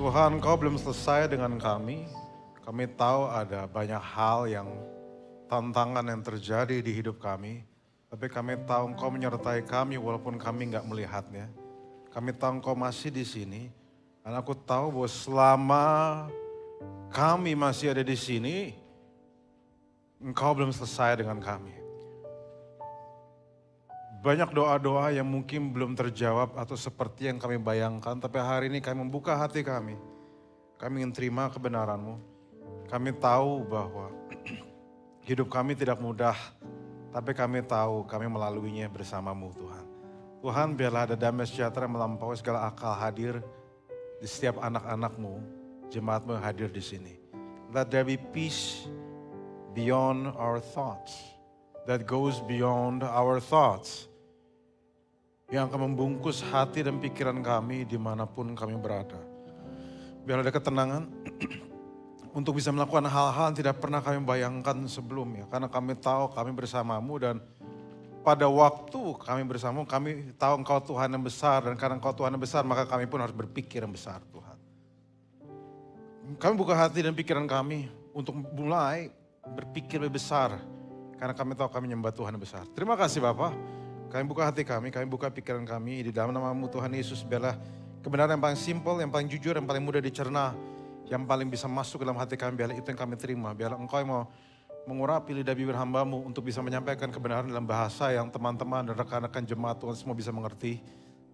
Tuhan, Kau belum selesai dengan kami. Kami tahu ada banyak hal yang tantangan yang terjadi di hidup kami. Tapi kami tahu Engkau menyertai kami walaupun kami nggak melihatnya. Kami tahu Engkau masih di sini. Dan aku tahu bahwa selama kami masih ada di sini, Engkau belum selesai dengan kami. Banyak doa-doa yang mungkin belum terjawab atau seperti yang kami bayangkan. Tapi hari ini kami membuka hati kami. Kami ingin terima kebenaran-Mu. Kami tahu bahwa hidup kami tidak mudah. Tapi kami tahu kami melaluinya bersama-Mu Tuhan. Tuhan, biarlah ada damai sejahtera yang melampaui segala akal hadir di setiap anak-anak-Mu, jemaat-Mu yang hadir di sini. Let there be peace beyond our thoughts. That goes beyond our thoughts. Yang akan membungkus hati dan pikiran kami dimanapun kami berada. Biar ada ketenangan untuk bisa melakukan hal-hal yang tidak pernah kami bayangkan sebelumnya. Karena kami tahu kami bersama-Mu dan pada waktu kami bersama-Mu kami tahu Engkau Tuhan yang besar. Dan karena Engkau Tuhan yang besar maka kami pun harus berpikir yang besar Tuhan. Kami buka hati dan pikiran kami untuk mulai berpikir lebih besar. Karena kami tahu kami menyembah Tuhan yang besar. Terima kasih Bapak. Kami buka hati kami buka pikiran kami. Di dalam nama-Mu Tuhan Yesus, biarlah kebenaran yang paling simpel, yang paling jujur, yang paling mudah dicerna, yang paling bisa masuk ke dalam hati kami, biarlah itu yang kami terima. Biarlah Engkau yang mau mengurapi lidah bibir hamba-Mu untuk bisa menyampaikan kebenaran dalam bahasa yang teman-teman dan rekan-rekan jemaat Tuhan semua bisa mengerti.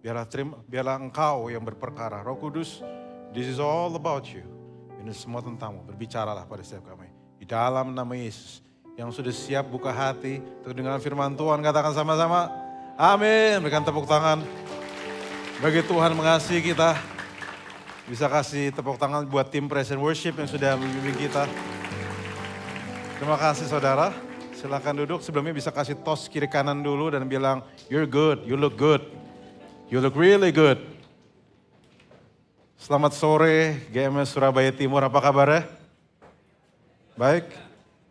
Biarlah Engkau yang berperkara. Roh Kudus, this is all about you. Ini semua tentang-Mu. Berbicaralah pada setiap kami. Di dalam nama Yesus. Yang sudah siap buka hati untuk dengar firman Tuhan, katakan sama-sama. Amin. Berikan tepuk tangan. Bagi Tuhan mengasihi kita. Bisa kasih tepuk tangan buat tim Praise and Worship yang sudah membimbing kita. Terima kasih saudara. Silakan duduk. Sebelumnya bisa kasih tos kiri kanan dulu dan bilang, you're good, you look good. You look really good. Selamat sore GMS Surabaya Timur, apa kabarnya? Baik,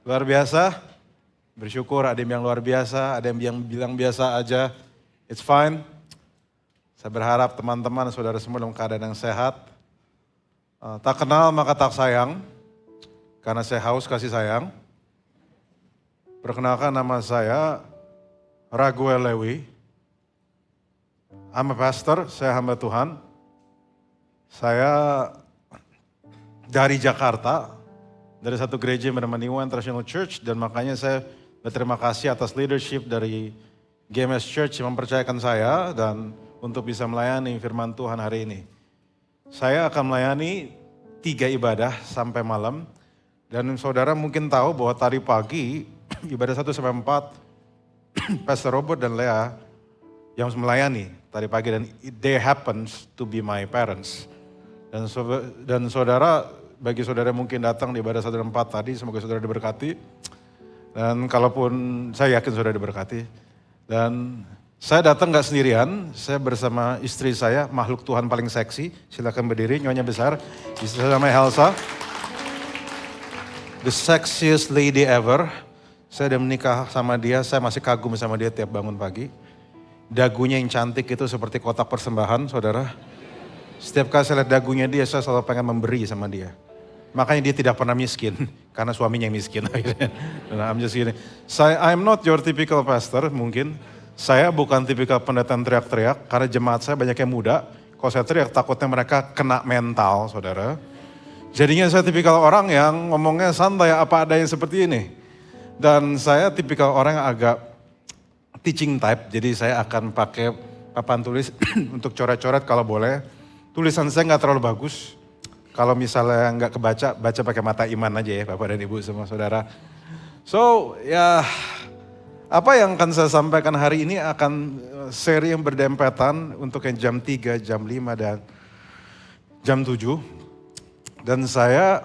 luar biasa. Bersyukur ada yang luar biasa, ada yang bilang biasa aja. It's fine. Saya berharap teman-teman saudara semua dalam keadaan yang sehat. Tak kenal maka tak sayang, karena saya haus kasih sayang. Perkenalkan nama saya Raguel Lewi. I'm a pastor, saya hamba Tuhan. Saya dari Jakarta, dari satu gereja yang bernama New International Church, dan makanya saya berterima kasih atas leadership dari GMS Church yang mempercayakan saya dan untuk bisa melayani firman Tuhan hari ini. Saya akan melayani 3 ibadah sampai malam. Dan saudara mungkin tahu bahwa tadi pagi ibadah 1 sampai 4 Pastor Robert dan Lea yang melayani tadi pagi, dan they happens to be my parents. Dan saudara, bagi saudara yang mungkin datang di ibadah 1 dan 4 tadi, semoga saudara diberkati. Dan kalaupun saya yakin saudara diberkati. Dan saya datang gak sendirian, saya bersama istri saya, makhluk Tuhan paling seksi. Silakan berdiri, nyonya besar. Istri saya namanya Elsa. The sexiest lady ever. Saya udah menikah sama dia, saya masih kagum sama dia tiap bangun pagi. Dagunya yang cantik itu seperti kotak persembahan, saudara. Setiap kali saya lihat dagunya dia, saya selalu pengen memberi sama dia. Makanya dia tidak pernah miskin, karena suaminya yang miskin. I'm just kidding. I'm not your typical pastor mungkin. Saya bukan tipikal pendeta teriak-teriak, karena jemaat saya banyak yang muda. Kalau saya teriak takutnya mereka kena mental, saudara. Jadinya saya tipikal orang yang ngomongnya santai apa adanya seperti ini. Dan saya tipikal orang yang agak teaching type, jadi saya akan pakai papan tulis untuk coret-coret kalau boleh. Tulisan saya nggak terlalu bagus. Kalau misalnya nggak kebaca, baca pakai mata iman aja ya Bapak dan Ibu semua saudara. So ya, apa yang akan saya sampaikan hari ini akan seri yang berdempetan untuk yang jam 3, jam 5 dan jam 7. Dan saya,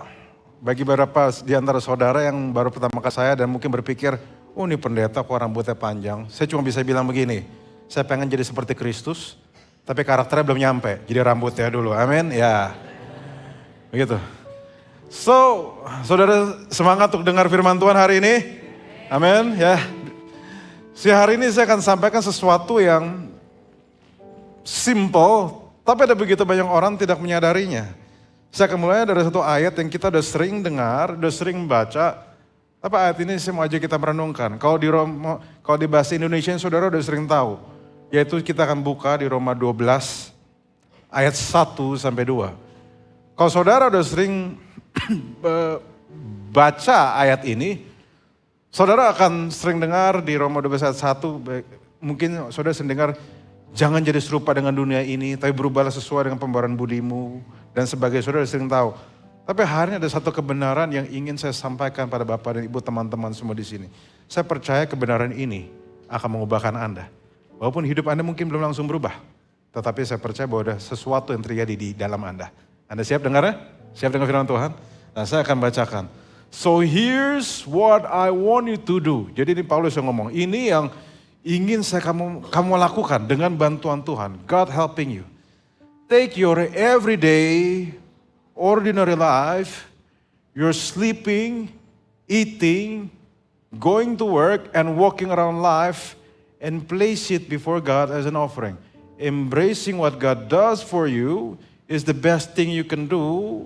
bagi beberapa di antara saudara yang baru pertama kali saya dan mungkin berpikir, oh ini pendeta kok rambutnya panjang. Saya cuma bisa bilang begini, saya pengen jadi seperti Kristus, tapi karakternya belum nyampe, jadi rambutnya dulu, amin, ya. Begitu. So, saudara semangat untuk dengar firman Tuhan hari ini. Amin, ya. Hari ini saya akan sampaikan sesuatu yang simple, tapi ada begitu banyak orang tidak menyadarinya. Saya akan mulai dari satu ayat yang kita udah sering dengar, udah sering baca. Tapi ayat ini saya mau ajak kita merenungkan. Kalau di bahasa Indonesia saudara udah sering tahu. Yaitu kita akan buka di Roma 12 ayat 1 sampai 2. Kalau saudara udah sering baca ayat ini, saudara akan sering dengar di Roma 12 ayat 1, mungkin saudara sering dengar, jangan jadi serupa dengan dunia ini, tapi berubahlah sesuai dengan pembaharuan budimu, dan sebagainya. Saudara sering tahu. Tapi hari ini ada satu kebenaran yang ingin saya sampaikan pada Bapak dan Ibu teman-teman semua di sini. Saya percaya kebenaran ini akan mengubahkan Anda. Walaupun hidup Anda mungkin belum langsung berubah. Tetapi saya percaya bahwa ada sesuatu yang terjadi di dalam Anda. Anda siap dengarnya? Siap dengar firman Tuhan? Nah, saya akan bacakan. So here's what I want you to do. Jadi ini Paulus yang ngomong. Ini yang ingin kamu lakukan dengan bantuan Tuhan. God helping you. Take your everyday, ordinary life, you're sleeping, eating, going to work, and walking around life, and place it before God as an offering. Embracing what God does for you is the best thing you can do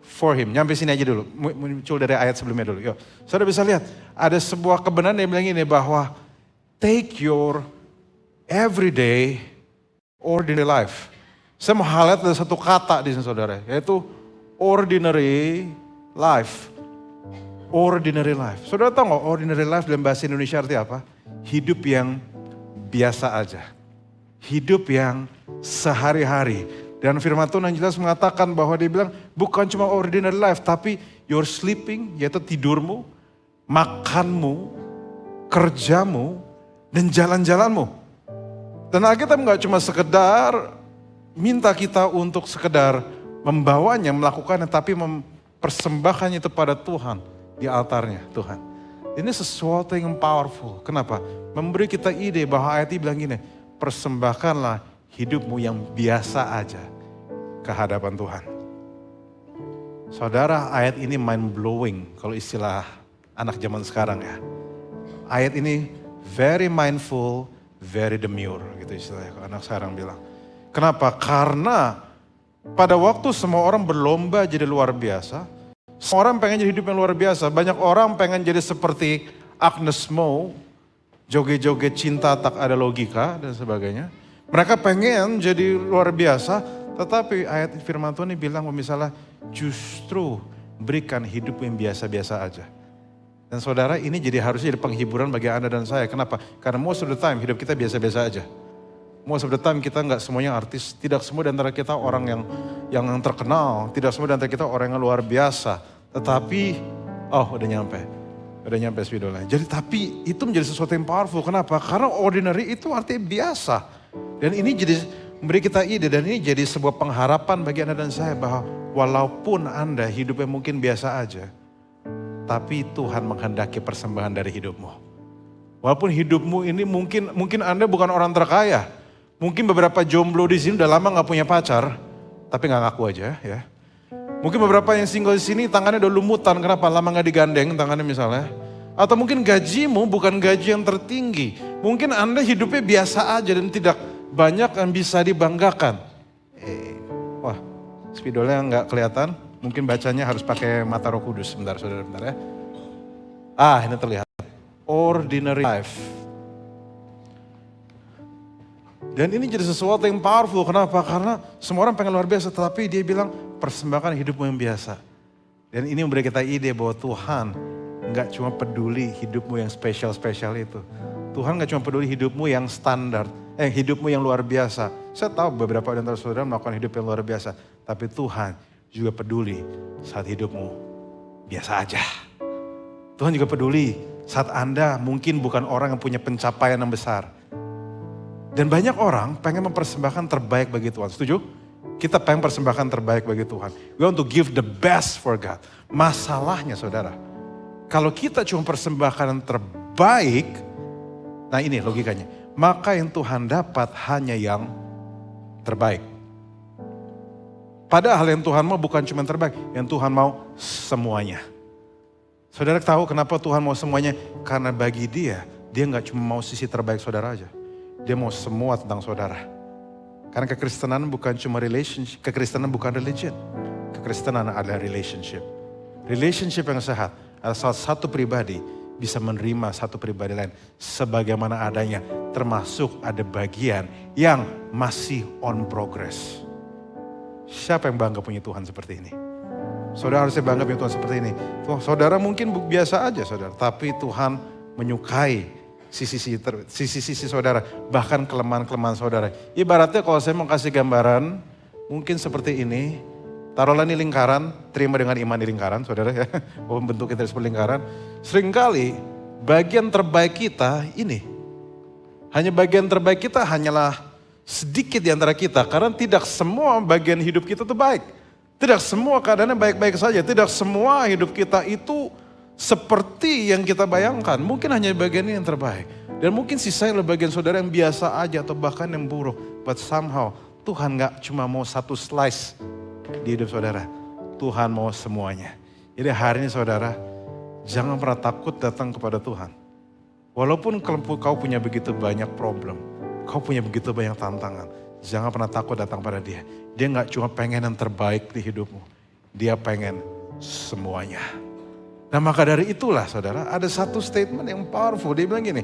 for Him. Nyampe sini aja dulu, muncul dari ayat sebelumnya dulu. Yuk, saudara bisa lihat, ada sebuah kebenaran yang bilang ini bahwa take your everyday, ordinary life. Saya mau highlight ada satu kata di sini saudara, yaitu ordinary life. Ordinary life. Saudara tahu nggak ordinary life dalam bahasa Indonesia arti apa? Hidup yang biasa aja. Hidup yang sehari-hari. Dan firman Tuhan yang jelas mengatakan bahwa dia bilang bukan cuma ordinary life, tapi your sleeping, yaitu tidurmu, makanmu, kerjamu, dan jalan-jalanmu. Dan Alkitab nggak cuma sekedar minta kita untuk sekedar membawanya, melakukannya, tapi mempersembahkannya itu pada Tuhan di altarnya Tuhan. Ini sesuatu yang powerful. Kenapa? Memberi kita ide bahwa ayat ini bilang gini, persembahkanlah hidupmu yang biasa aja ke hadapan Tuhan. Saudara, ayat ini mind blowing kalau istilah anak zaman sekarang ya. Ayat ini very mindful, very demure gitu istilahnya anak sekarang bilang. Kenapa? Karena pada waktu semua orang berlomba jadi luar biasa, semua orang pengen jadi hidup yang luar biasa. Banyak orang pengen jadi seperti Agnes Mo, joget-joget cinta tak ada logika dan sebagainya. Mereka pengen jadi luar biasa, tetapi ayat firman Tuhan ini bilang misalnya justru berikan hidup yang biasa-biasa aja. Dan saudara, ini harusnya jadi penghiburan bagi Anda dan saya. Kenapa? Karena most of the time hidup kita biasa-biasa aja. Most of the time kita nggak semuanya artis, tidak semua di antara kita orang yang terkenal, tidak semua di antara kita orang yang luar biasa. Tetapi, udah nyampe spidolnya. Jadi tapi itu menjadi sesuatu yang powerful. Kenapa? Karena ordinary itu artinya biasa. Dan ini jadi memberi kita ide dan ini jadi sebuah pengharapan bagi Anda dan saya bahwa walaupun Anda hidupnya mungkin biasa aja, tapi Tuhan menghendaki persembahan dari hidupmu. Walaupun hidupmu ini mungkin Anda bukan orang terkaya. Mungkin beberapa jomblo di sini udah lama gak punya pacar, tapi gak ngaku aja ya. Mungkin beberapa yang single di sini tangannya udah lumutan, kenapa? Lama gak digandeng tangannya misalnya. Atau mungkin gajimu bukan gaji yang tertinggi. Mungkin Anda hidupnya biasa aja dan tidak banyak yang bisa dibanggakan. Wah, spidolnya gak kelihatan. Mungkin bacanya harus pakai mata Roh Kudus. Bentar saudara, bentar ya. Ini terlihat. Ordinary life. Dan ini jadi sesuatu yang powerful. Kenapa? Karena semua orang pengen luar biasa. Tetapi dia bilang persembahkan hidupmu yang biasa. Dan ini memberi kita ide bahwa Tuhan gak cuma peduli hidupmu yang spesial-spesial itu. Tuhan gak cuma peduli hidupmu yang standar. Hidupmu yang luar biasa. Saya tahu beberapa dari antara saudara melakukan hidup yang luar biasa. Tapi Tuhan juga peduli saat hidupmu biasa aja. Tuhan juga peduli saat Anda mungkin bukan orang yang punya pencapaian yang besar. Dan banyak orang pengen mempersembahkan terbaik bagi Tuhan. Setuju? Kita pengen persembahkan terbaik bagi Tuhan. We want to give the best for God. Masalahnya saudara, kalau kita cuma persembahkan yang terbaik, nah ini logikanya. Maka yang Tuhan dapat hanya yang terbaik. Padahal yang Tuhan mau bukan cuma yang terbaik, yang Tuhan mau semuanya. Saudara tahu kenapa Tuhan mau semuanya? Karena bagi dia gak cuma mau sisi terbaik saudara aja. Dia mau semua tentang saudara. Karena kekristenan bukan cuma relationship, kekristenan bukan religion. kekristenan adalah relationship. Relationship yang sehat adalah salah satu pribadi bisa menerima satu pribadi lain sebagaimana adanya, termasuk ada bagian yang masih on progress. Siapa yang bangga punya Tuhan seperti ini? Saudara harusnya bangga punya Tuhan seperti ini. Saudara mungkin biasa aja saudara, tapi Tuhan menyukai sisi-sisi saudara, bahkan kelemahan-kelemahan saudara. Ibaratnya kalau saya mau kasih gambaran, mungkin seperti ini, taruhlah ini lingkaran, terima dengan iman di lingkaran, saudara ya. Bentuknya dari seperti lingkaran. Seringkali bagian terbaik kita ini, hanya bagian terbaik kita hanyalah sedikit di antara kita. Karena tidak semua bagian hidup kita itu baik. Tidak semua keadaannya baik-baik saja. Tidak semua hidup kita itu seperti yang kita bayangkan. Mungkin hanya bagian ini yang terbaik. Dan mungkin sisanya bagian saudara yang biasa aja atau bahkan yang buruk. But somehow Tuhan gak cuma mau satu slice di hidup saudara. Tuhan mau semuanya. Jadi hari ini saudara, jangan pernah takut datang kepada Tuhan. Walaupun kau punya begitu banyak problem, kau punya begitu banyak tantangan, jangan pernah takut datang pada Dia. Dia gak cuma pengen yang terbaik di hidupmu, Dia pengen semuanya. Nah maka dari itulah saudara, ada satu statement yang powerful. Dia bilang gini,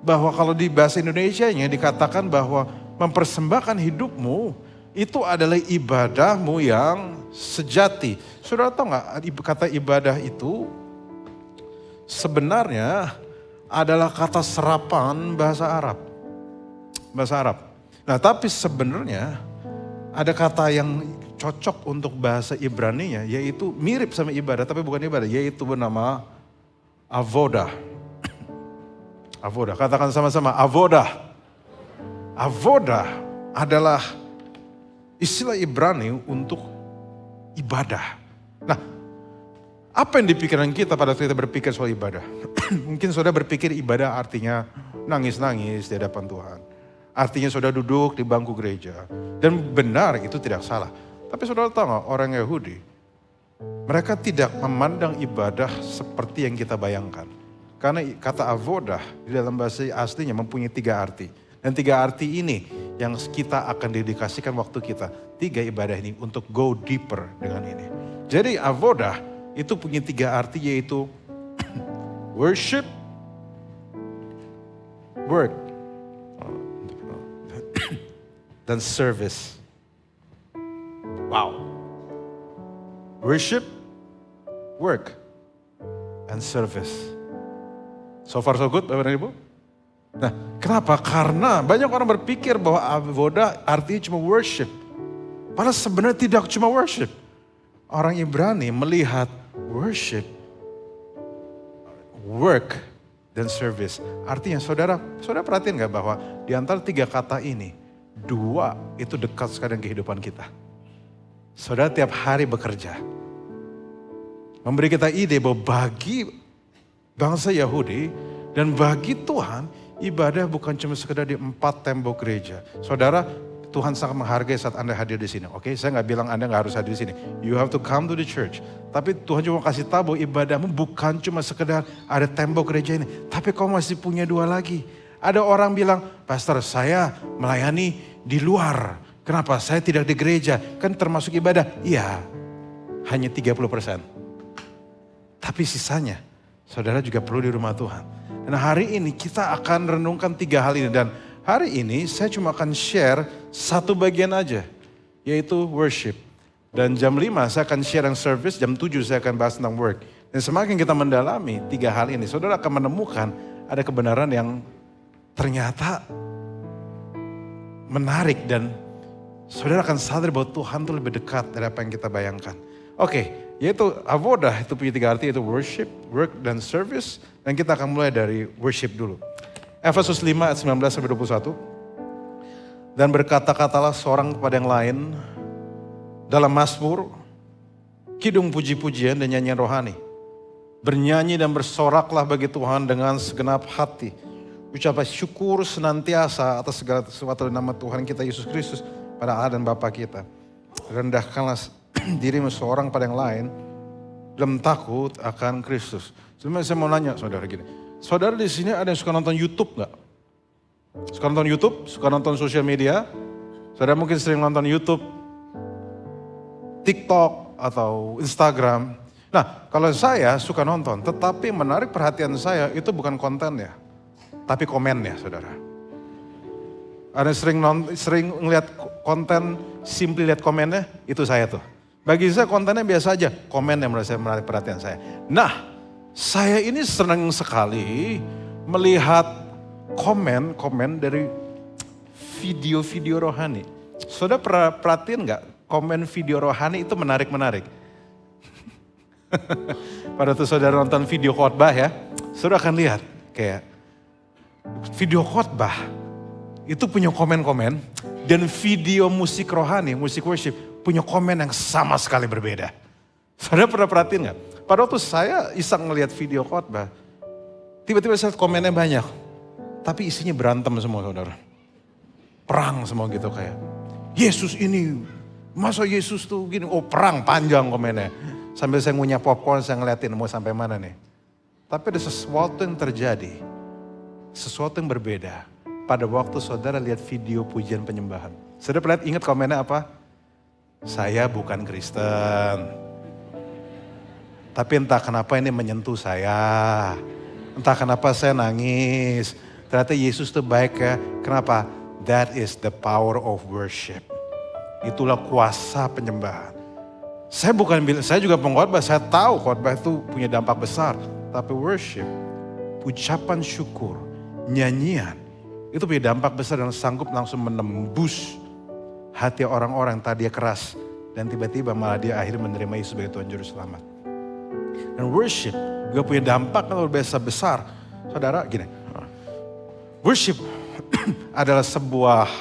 bahwa kalau di bahasa Indonesianya dikatakan bahwa mempersembahkan hidupmu itu adalah ibadahmu yang sejati. Saudara tahu gak kata ibadah itu sebenarnya adalah kata serapan bahasa Arab. Bahasa Arab. Nah tapi sebenarnya ada kata yang cocok untuk bahasa Ibraninya, yaitu mirip sama ibadah tapi bukan ibadah, yaitu bernama avodah. Avodah, katakan sama-sama avodah. Avodah adalah istilah Ibrani untuk ibadah. Nah, apa yang dipikiran kita pada saat kita berpikir soal ibadah? Mungkin saudara berpikir ibadah artinya nangis-nangis di hadapan Tuhan. Artinya saudara duduk di bangku gereja. Dan benar itu tidak salah. Tapi saudara tahu gak, orang Yahudi, mereka tidak memandang ibadah seperti yang kita bayangkan. Karena kata avodah di dalam bahasa aslinya mempunyai 3 arti. Dan 3 arti ini yang kita akan dedikasikan waktu kita. 3 ibadah ini untuk go deeper dengan ini. Jadi avodah itu punya 3 arti, yaitu worship, work, dan service. Wow. Worship, work, and service. So far so good Bapak dan Ibu? Nah, kenapa? Karena banyak orang berpikir bahwa avodah artinya cuma worship. Padahal sebenarnya tidak cuma worship. Orang Ibrani melihat worship, work, dan service. Artinya saudara perhatiin gak bahwa di antara 3 kata ini, 2 itu dekat sekali dengan kehidupan kita. Saudara tiap hari bekerja. Memberi kita ide bahwa bagi bangsa Yahudi dan bagi Tuhan, ibadah bukan cuma sekedar di 4 tembok gereja. Saudara, Tuhan sangat menghargai saat Anda hadir di sini. Oke, saya gak bilang Anda gak harus hadir di sini. You have to come to the church. Tapi Tuhan cuma kasih tahu bahwa ibadahmu bukan cuma sekedar ada tembok gereja ini. Tapi kau masih punya 2 lagi. Ada orang bilang, Pastor saya melayani di luar. Kenapa? Saya tidak di gereja. Kan termasuk ibadah. Iya, hanya 30%. Tapi sisanya, saudara juga perlu di rumah Tuhan. Dan hari ini kita akan renungkan 3 hal ini. Dan hari ini saya cuma akan share 1 bagian aja. Yaitu worship. Dan jam 5 saya akan share yang service, jam 7 saya akan bahas tentang work. Dan semakin kita mendalami 3 hal ini, saudara akan menemukan ada kebenaran yang ternyata menarik. Dan saudara akan sadar bahwa Tuhan itu lebih dekat dari apa yang kita bayangkan. Oke, yaitu avodah itu punya 3 arti, yaitu worship, work, dan service. Dan kita akan mulai dari worship dulu. Efesus 5 ayat 19-21. Dan berkata-katalah seorang kepada yang lain dalam mazmur, kidung puji-pujian dan nyanyian rohani. Bernyanyi dan bersoraklah bagi Tuhan dengan segenap hati. Ucaplah syukur senantiasa atas segala sesuatu dalam nama Tuhan kita Yesus Kristus pada Allah dan Bapa kita. Rendahkanlah dirimu seorang pada yang lain dalam takut akan Kristus. Sebenarnya saya mau nanya saudara gini. Saudara di sini ada yang suka nonton YouTube nggak? Suka nonton YouTube? Suka nonton sosial media? Saudara mungkin sering nonton YouTube TikTok atau Instagram. Nah, kalau saya suka nonton, tetapi menarik perhatian saya itu bukan kontennya, tapi komennya, saudara. Ada sering ngeliat konten, simply lihat komennya, itu saya tuh. Bagi saya kontennya biasa aja, komen yang menarik perhatian saya. Nah, saya ini senang sekali melihat komen dari video-video rohani. Saudara pernah perhatiin gak? Komen video rohani itu menarik-menarik. Pada tuh saudara nonton video khotbah ya, saudara akan lihat kayak video khotbah itu punya komen-komen, dan video musik rohani, musik worship punya komen yang sama sekali berbeda. Saudara pernah perhatiin gak? Pada waktu saya iseng ngelihat video khotbah, tiba-tiba saya komennya banyak, tapi isinya berantem semua, saudara. Perang semua gitu kayak, Yesus ini, masa Yesus tuh gini, oh perang panjang komennya. Sambil saya ngunyah popcorn, saya ngeliatin mau sampai mana nih. Tapi ada sesuatu yang terjadi, sesuatu yang berbeda pada waktu saudara lihat video pujian penyembahan. Saudara pernah ingat komennya apa? Saya bukan Kristen. Tapi entah kenapa ini menyentuh saya. Entah kenapa saya nangis. Ternyata Yesus tuh baik ya. Kenapa? That is the power of worship. Itulah kuasa penyembahan. Saya juga pengkhotbah, saya tahu khotbah itu punya dampak besar. Tapi worship, ucapan syukur, nyanyian, itu punya dampak besar dan sanggup langsung menembus hati orang-orang yang tadinya keras. Dan tiba-tiba malah dia akhirnya menerima Yesus sebagai Tuhan Juru Selamat. Dan worship juga punya dampak yang luar biasa besar. Saudara gini, worship adalah sebuah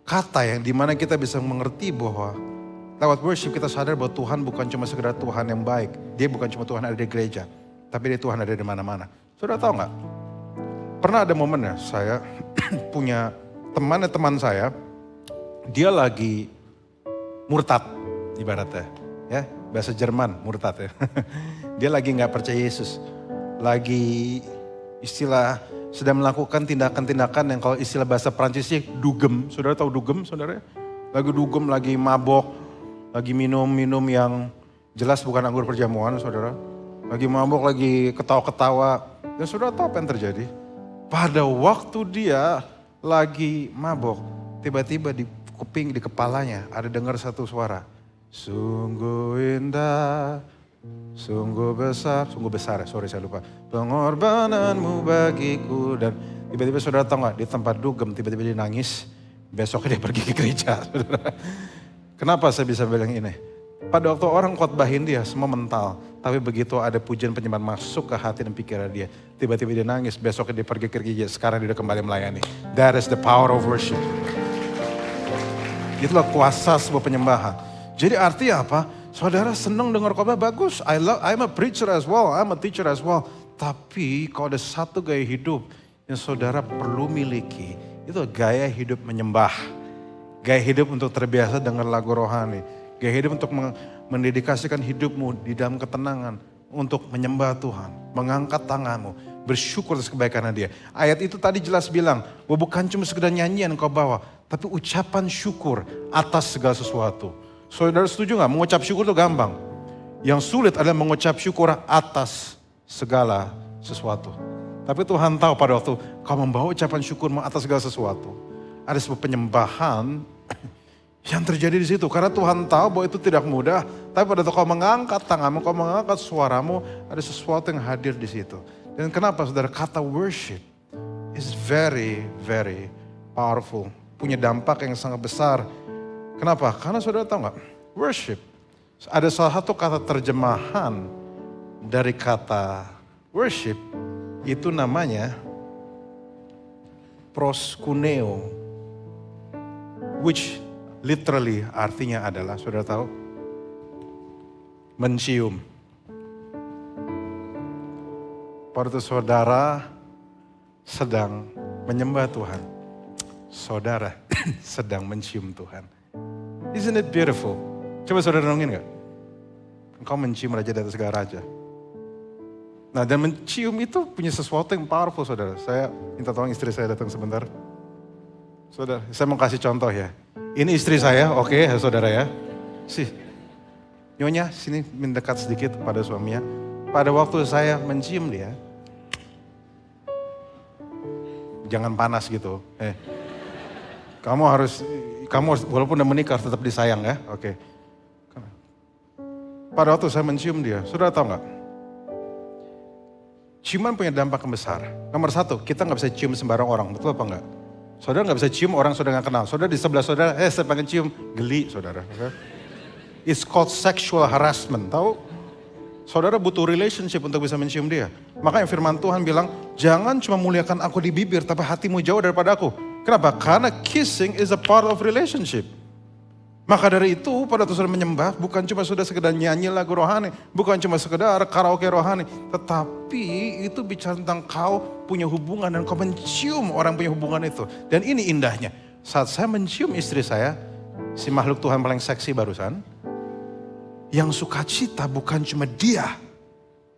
kata yang dimana kita bisa mengerti bahwa lewat worship kita sadar bahwa Tuhan bukan cuma sekedar Tuhan yang baik. Dia bukan cuma Tuhan ada di gereja, tapi dia Tuhan ada di mana-mana. Saudara tahu nggak? Pernah ada momennya saya punya teman saya, dia lagi murtad ibaratnya, ya bahasa Jerman murtad ya. Dia lagi nggak percaya Yesus, lagi istilah sedang melakukan tindakan-tindakan yang kalau istilah bahasa Prancisnya dugem. Saudara tahu dugem, saudara? Lagi dugem, lagi mabok, lagi minum-minum yang jelas bukan anggur perjamuan, saudara. Lagi mabok, lagi ketawa-ketawa. Dan saudara tahu apa yang terjadi? Pada waktu dia lagi mabok, tiba-tiba di kuping, di kepalanya ada dengar satu suara. Sungguh indah, sungguh besar ya, sorry saya lupa. Pengorbananmu bagiku. Dan tiba-tiba saudara tahu gak, di tempat dugem tiba-tiba dia nangis. Besoknya dia pergi ke gereja, saudara. Kenapa saya bisa bilang ini? Pada waktu orang khotbahin dia semua mental. Tapi begitu ada pujian penyembahan masuk ke hati dan pikiran dia. Tiba-tiba dia nangis, besoknya dia pergi ke gereja. Sekarang dia udah kembali melayani. That is the power of worship. Itulah kuasa sebuah penyembahan. Jadi artinya apa? Saudara senang dengar khotbah, bagus. I'm a preacher as well, I'm a teacher as well. Tapi kalau ada satu gaya hidup yang saudara perlu miliki, itu gaya hidup menyembah. Gaya hidup untuk terbiasa dengan lagu rohani. Gaya hidup untuk mendedikasikan hidupmu di dalam ketenangan. Untuk menyembah Tuhan. Mengangkat tanganmu. Bersyukur atas kebaikan dia. Ayat itu tadi jelas bilang. Bahwa bukan cuma sekedar nyanyian kau bawa. Tapi ucapan syukur atas segala sesuatu. Saudara setuju gak? Mengucap syukur itu gampang. Yang sulit adalah mengucap syukur atas segala sesuatu. Tapi Tuhan tahu pada waktu kau membawa ucapan syukurmu atas segala sesuatu. Ada sebuah penyembahan yang terjadi di situ. Karena Tuhan tahu bahwa itu tidak mudah. Tapi pada waktu kau mengangkat tanganmu, kau mengangkat suaramu, ada sesuatu yang hadir di situ. Dan kenapa saudara, kata worship is very, very powerful. Punya dampak yang sangat besar. Kenapa? Karena saudara tahu gak? Worship. Ada salah satu kata terjemahan dari kata worship. Itu namanya proskuneo. Which literally artinya adalah, saudara tahu? Mencium. Pada waktu saudara sedang menyembah Tuhan. Saudara sedang mencium Tuhan. Isn't it beautiful? Coba saudara renungin gak? Engkau mencium raja di atas segala raja. Nah, dan mencium itu punya sesuatu yang powerful, saudara. Saya minta tolong istri saya datang sebentar. Saudara, saya mau kasih contoh ya. Ini istri saya, oke, saudara ya. Nyonya sini mendekat sedikit pada suaminya. Pada waktu saya mencium dia, jangan panas gitu. Kamu harus walaupun udah menikah tetap disayang ya, oke. Pada waktu saya mencium dia, saudara tahu nggak? Ciuman punya dampak yang besar. Nomor satu, kita nggak bisa cium sembarang orang, betul apa enggak? Saudara nggak bisa cium orang saudara nggak kenal. Saudara di sebelah saudara, saya pengen cium, geli saudara. Okay? It's called sexual harassment, tahu? Saudara butuh relationship untuk bisa mencium dia. Makanya firman Tuhan bilang, jangan cuma muliakan aku di bibir, tapi hatimu jauh daripada aku. Kenapa? Karena kissing is a part of relationship. Maka dari itu pada waktu saudara menyembah bukan cuma sudah sekedar nyanyi lagu rohani. Bukan cuma sekedar karaoke rohani. Tetapi itu bicara tentang kau punya hubungan dan kau mencium orang punya hubungan itu. Dan ini indahnya. Saat saya mencium istri saya, si makhluk Tuhan paling seksi barusan. Yang sukacita bukan cuma dia.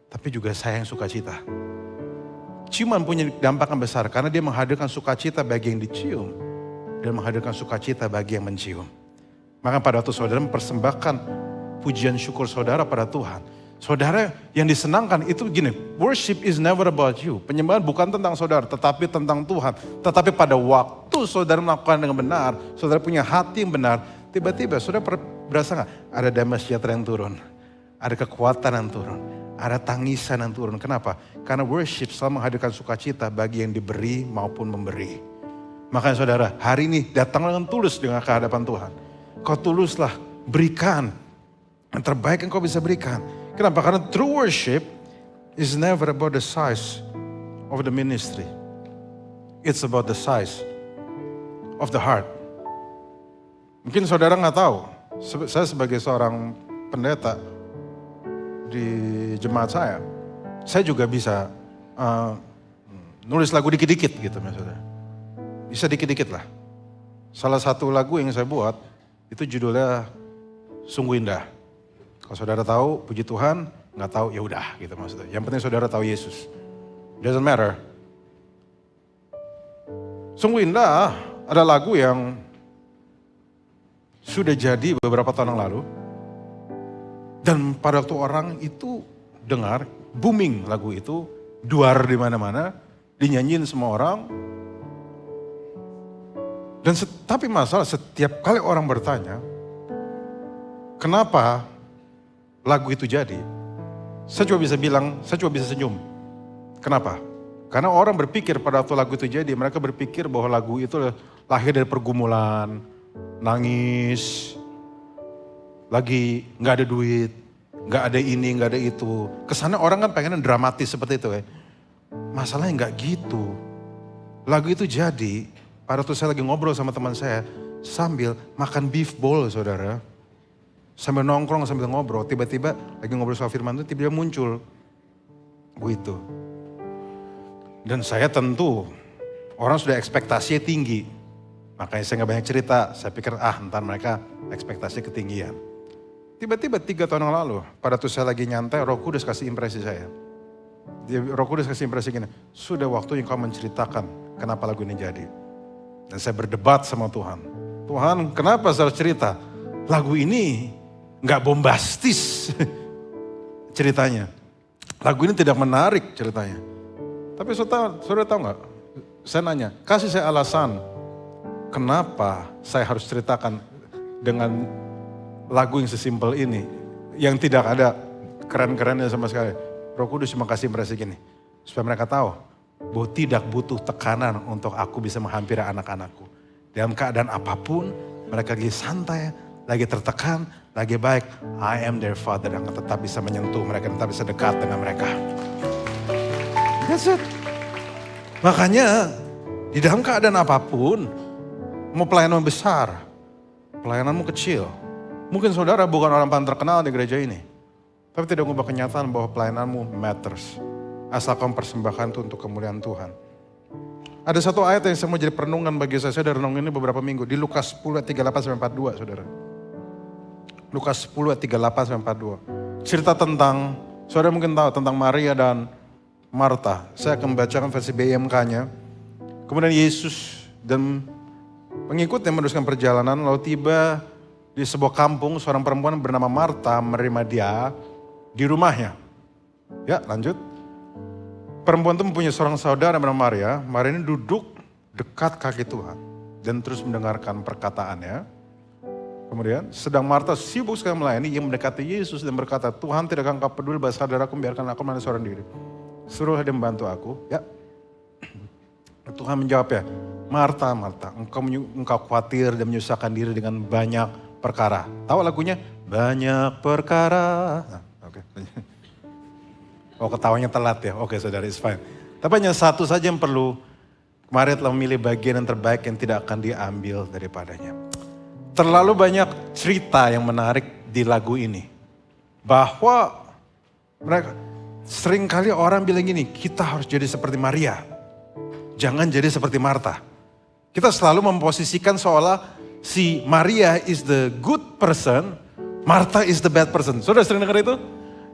Tapi juga saya yang sukacita. Ciuman punya dampak yang besar karena dia menghadirkan sukacita bagi yang dicium. Dan menghadirkan sukacita bagi yang mencium. Maka pada waktu saudara mempersembahkan pujian syukur saudara pada Tuhan. Saudara yang disenangkan itu gini, worship is never about you. Penyembahan bukan tentang saudara, tetapi tentang Tuhan. Tetapi pada waktu saudara melakukan dengan benar, saudara punya hati yang benar, tiba-tiba saudara berasa gak? Ada damai sejahtera yang turun, ada kekuatan yang turun, ada tangisan yang turun. Kenapa? Karena worship selalu menghadirkan sukacita bagi yang diberi maupun memberi. Makanya saudara, hari ini datanglah dengan tulus dengan kehadapan Tuhan. Kau tuluslah, berikan yang terbaik yang kau bisa berikan. Kenapa? Karena true worship is never about the size of the ministry. It's about the size of the heart. Mungkin saudara nggak tahu, saya sebagai seorang pendeta di jemaat saya juga bisa nulis lagu dikit-dikit gitu maksudnya. Bisa dikit-dikit lah. Salah satu lagu yang saya buat, itu judulnya Sungguh Indah. Kalau saudara tahu, puji Tuhan, nggak tahu ya udah gitu maksudnya. Yang penting saudara tahu Yesus. Doesn't matter. Sungguh Indah ada lagu yang sudah jadi beberapa tahun yang lalu. Dan pada waktu orang itu dengar, booming lagu itu, duar di mana-mana, dinyanyiin semua orang. Dan tapi masalah setiap kali orang bertanya, kenapa lagu itu jadi? Saya cuma bisa bilang, saya cuma bisa senyum. Kenapa? Karena orang berpikir pada waktu lagu itu jadi, mereka berpikir bahwa lagu itu lahir dari pergumulan, nangis, lagi nggak ada duit, nggak ada ini, nggak ada itu. Kesannya orang kan pengen dramatis seperti itu ya. Masalahnya nggak gitu. Lagu itu jadi, pada waktu saya lagi ngobrol sama teman saya, sambil makan beef bowl saudara. Sambil nongkrong, sambil ngobrol, tiba-tiba lagi ngobrol soal firman itu, tiba-tiba muncul begitu. Dan saya tentu, orang sudah ekspektasinya tinggi. Makanya saya gak banyak cerita, saya pikir ntar mereka ekspektasi ketinggian. Tiba-tiba 3 tahun yang lalu, pada waktu saya lagi nyantai, Roh Kudus kasih impresi saya. Roh Kudus kasih impresi gini, sudah waktunya kau menceritakan kenapa lagu ini jadi. Dan saya berdebat sama Tuhan. Tuhan, kenapa saya harus cerita? Lagu ini gak bombastis ceritanya. Lagu ini tidak menarik ceritanya. Tapi saudara tahu gak? Saya nanya, kasih saya alasan kenapa saya harus ceritakan dengan lagu yang sesimpel ini. Yang tidak ada keren-kerennya sama sekali. Roh Kudus cuma kasih impresi gini. Supaya mereka tahu bahwa tidak butuh tekanan untuk aku bisa menghampiri anak-anakku. Dalam keadaan apapun, mereka lagi santai, lagi tertekan, lagi baik. I am their father yang tetap bisa menyentuh mereka, tetap bisa dekat dengan mereka. That's it. Makanya di dalam keadaan apapun, mau pelayanan besar, pelayananmu kecil. Mungkin saudara bukan orang paling terkenal di gereja ini. Tapi tidak mengubah kenyataan bahwa pelayananmu matters. Asal kamu persembahkan itu untuk kemuliaan Tuhan. Ada satu ayat yang saya mau jadi perenungan bagi saya. Saya udah renung ini beberapa minggu. Di Lukas 10 ayat 38-42 saudara. Lukas 10 ayat 38-42. Cerita tentang, saudara mungkin tahu tentang Maria dan Marta. Saya akan membacakan versi BMK-nya. Kemudian Yesus dan pengikutnya meneruskan perjalanan. Lalu tiba di sebuah kampung seorang perempuan bernama Marta menerima dia di rumahnya. Ya lanjut. Perempuan itu mempunyai seorang saudara bernama Maria. Maria ini duduk dekat kaki Tuhan dan terus mendengarkan perkataannya. Kemudian sedang Marta sibuk sekali melayani, ia mendekati Yesus dan berkata, Tuhan tidak akan kau peduli bahwa saudaraku, biarkan aku melayani seorang diri. Suruhlah dia membantu aku. Ya. Tuhan menjawab ya, Marta, Marta, engkau khawatir dan menyusahkan diri dengan banyak perkara. Tahu lagunya? Banyak perkara. Nah, oke. Oh ketawanya telat ya, oke saudara, it's fine. Tapi hanya satu saja yang perlu, Maria telah memilih bagian yang terbaik yang tidak akan diambil daripadanya. Terlalu banyak cerita yang menarik di lagu ini. Bahwa mereka, seringkali orang bilang gini, kita harus jadi seperti Maria. Jangan jadi seperti Marta. Kita selalu memposisikan seolah si Maria is the good person, Marta is the bad person. Sudah sering dengar itu?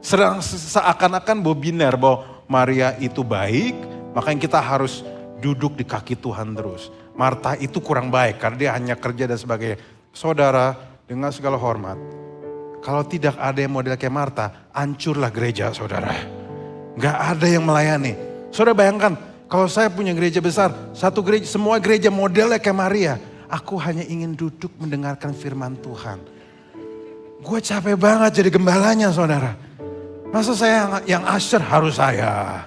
Seakan-akan bahwa biner, bahwa Maria itu baik, makanya kita harus duduk di kaki Tuhan terus. Marta itu kurang baik karena dia hanya kerja dan sebagainya. Saudara, dengan segala hormat, kalau tidak ada yang model kayak Marta, hancurlah gereja saudara. Gak ada yang melayani. Saudara bayangkan, kalau saya punya gereja besar, satu gereja, semua gereja modelnya kayak Maria. Aku hanya ingin duduk mendengarkan firman Tuhan. Gue capek banget jadi gembalanya saudara. Masa saya yang usher harus saya.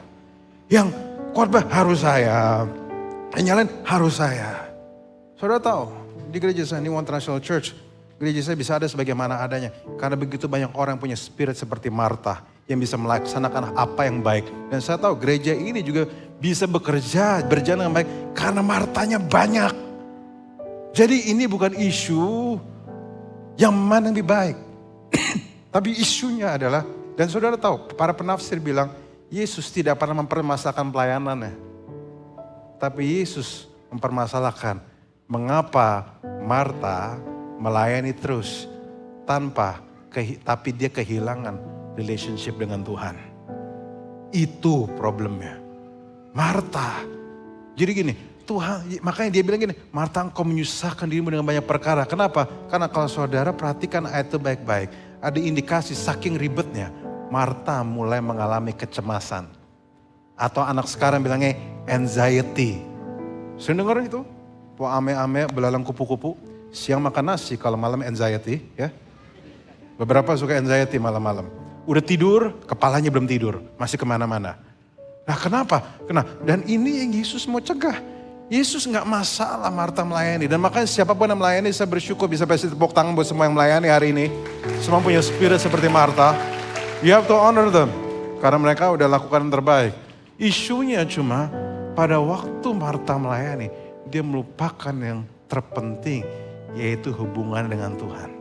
Yang khotbah harus saya. Yang nyalain harus saya. Saudara tahu, di gereja saya, New International Church, gereja saya bisa ada sebagaimana adanya. Karena begitu banyak orang yang punya spirit seperti Marta. Yang bisa melaksanakan apa yang baik. Dan saya tahu gereja ini juga bisa bekerja, berjalan dengan baik. Karena Martanya banyak. Jadi ini bukan isu yang mana yang lebih baik. Tapi isunya adalah, dan saudara tahu, para penafsir bilang, Yesus tidak pernah mempermasalahkan pelayanannya. Tapi Yesus mempermasalahkan, mengapa Marta melayani terus tapi dia kehilangan relationship dengan Tuhan. Itu problemnya. Marta. Jadi gini, Tuhan, makanya dia bilang gini, Marta engkau menyusahkan dirimu dengan banyak perkara. Kenapa? Karena kalau saudara perhatikan ayat itu baik-baik. Ada indikasi saking ribetnya, Marta mulai mengalami kecemasan. Atau anak sekarang bilangnya anxiety. Sering dengar itu? Ame-ame belalang kupu-kupu. Siang makan nasi, kalau malam anxiety. Ya. Beberapa suka anxiety malam-malam. Udah tidur, kepalanya belum tidur. Masih kemana-mana. Nah kenapa? Dan ini yang Yesus mau cegah. Yesus gak masalah Marta melayani. Dan makanya siapapun yang melayani, saya bersyukur bisa kasih tepuk tangan buat semua yang melayani hari ini. Semua punya spirit seperti Marta. You have to honor them. Karena mereka udah lakukan yang terbaik. Isunya cuma pada waktu Marta melayani, dia melupakan yang terpenting, yaitu hubungan dengan Tuhan.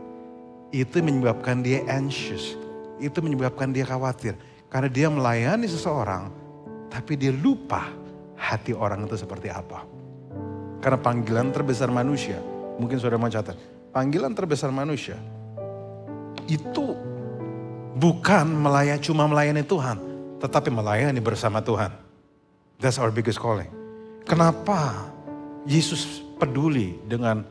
Itu menyebabkan dia anxious. Itu menyebabkan dia khawatir. Karena dia melayani seseorang, tapi dia lupa hati orang itu seperti apa. Karena panggilan terbesar manusia, mungkin saudara mau catat, panggilan terbesar manusia itu bukan cuma melayani Tuhan, tetapi melayani bersama Tuhan. That's our biggest calling. Kenapa Yesus peduli dengan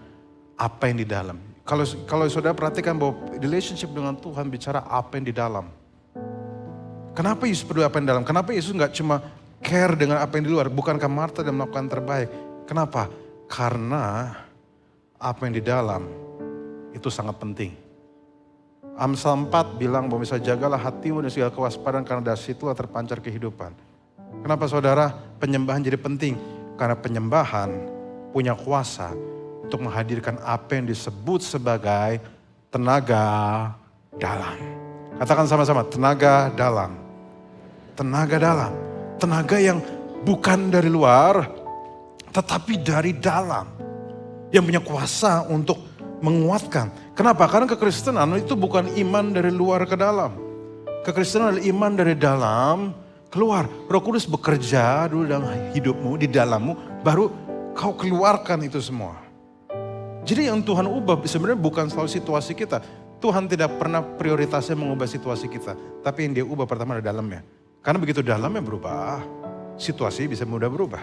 apa yang di dalam? Kalau saudara perhatikan bahwa relationship dengan Tuhan bicara apa yang di dalam. Kenapa Yesus peduli apa yang di dalam? Kenapa Yesus gak cuma care dengan apa yang di luar? Bukankah Marta dan melakukan terbaik? Kenapa? Karena apa yang di dalam itu sangat penting. Amsal 4 bilang bahwa misalnya jagalah hatimu dan segala kewaspadaan karena dari situlah terpancar kehidupan. Kenapa saudara penyembahan jadi penting? Karena penyembahan punya kuasa untuk menghadirkan apa yang disebut sebagai tenaga dalam. Katakan sama-sama, tenaga dalam. Tenaga dalam. Tenaga yang bukan dari luar, tetapi dari dalam. Yang punya kuasa untuk menguatkan. Kenapa? Karena kekristenan itu bukan iman dari luar ke dalam. Kekristenan adalah iman dari dalam keluar. Roh Kudus bekerja dulu dalam hidupmu, di dalammu, baru kau keluarkan itu semua. Jadi yang Tuhan ubah sebenarnya bukan selalu situasi kita. Tuhan tidak pernah prioritasnya mengubah situasi kita. Tapi yang dia ubah pertama adalah dalamnya. Karena begitu dalamnya berubah, situasi bisa mudah berubah.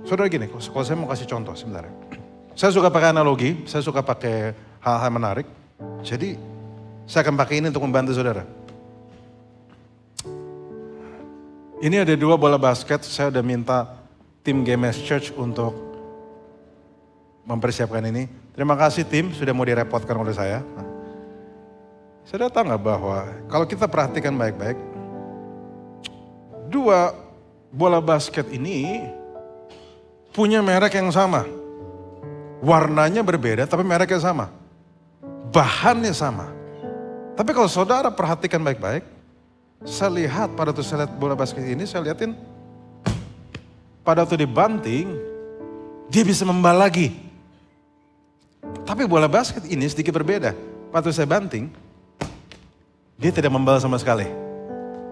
Saudara gini, kalau saya mau kasih contoh sebenarnya. Saya suka pakai analogi, saya suka pakai hal-hal menarik. Jadi saya akan pakai ini untuk membantu saudara. Ini ada 2 bola basket, saya udah minta tim GMS Church untuk mempersiapkan ini. Terima kasih tim, sudah mau direpotkan oleh saya. Saudara tahu nggak bahwa kalau kita perhatikan baik-baik, 2 bola basket ini punya merek yang sama. Warnanya berbeda tapi mereknya sama. Bahannya sama. Tapi kalau saudara perhatikan baik-baik, saya lihat pada waktu saya lihat bola basket ini, saya lihatin pada waktu dibanting, dia bisa membal lagi. Tapi bola basket ini sedikit berbeda. Pada waktu saya banting, dia tidak membal sama sekali.